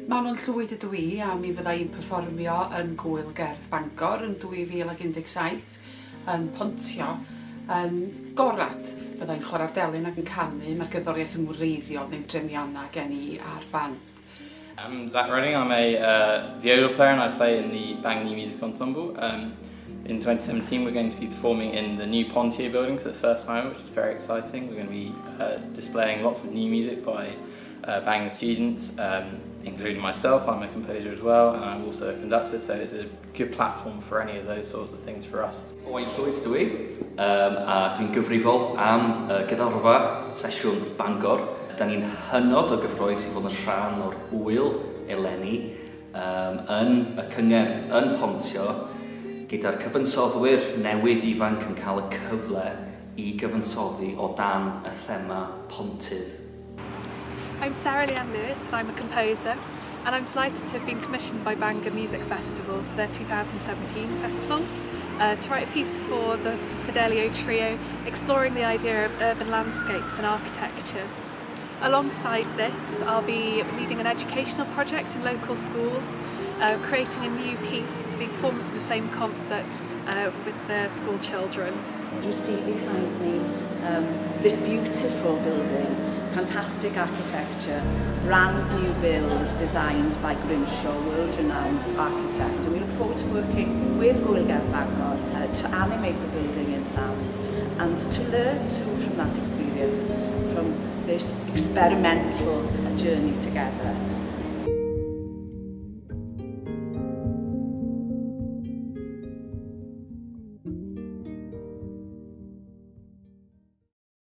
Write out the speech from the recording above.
Maen nhw'n llwyd ydw i a mi fydda i'n perfformio yn Gŵyl Gerdd Bangor yn 2017 yn Pontio yn Gorad. Fydda i'n chwarae'r delyn ac yn canu, mae'r gerddoriaeth yn wreiddiol neu'n dreniannau gen i ar band. I'm Zach Redding, I'm a viola player and I play in the Bangor Music Ensemble. In 2017 we're going to be performing in the new Pontio building for the first time, which is very exciting. We're going to be displaying lots of new music by Bangor students, including myself. I'm a composer as well, and I'm also a conductor, so it's a good platform for any of those sorts of things for us. Owain Llwyd ydw i, a dwi'n gyfrifol am gyfarfa sesiwn Bangor. Da ni'n hynod o gyffrous I fod yn rhan o'r wyl eleni yn y cyngerdd yn Pontio, gyda'r chyfansoddwyr newydd ifanc yn cael y cyfle I gyfansoddi o dan y thema pontydd. I'm Sarah Leanne Lewis and I'm a composer, and I'm delighted to have been commissioned by Bangor Music Festival for their 2017 festival to write a piece for the Fidelio trio exploring the idea of urban landscapes and architecture. Alongside this, I'll be leading an educational project in local schools, creating a new piece to be performed in the same concert with the school children. You see behind me this beautiful building, fantastic architecture, brand new build designed by Grimshaw, world-renowned architect. And we look forward to working with Gŵyl Gerdd Bangor to animate the building in sound and to learn too from that experience, from this experimental journey together.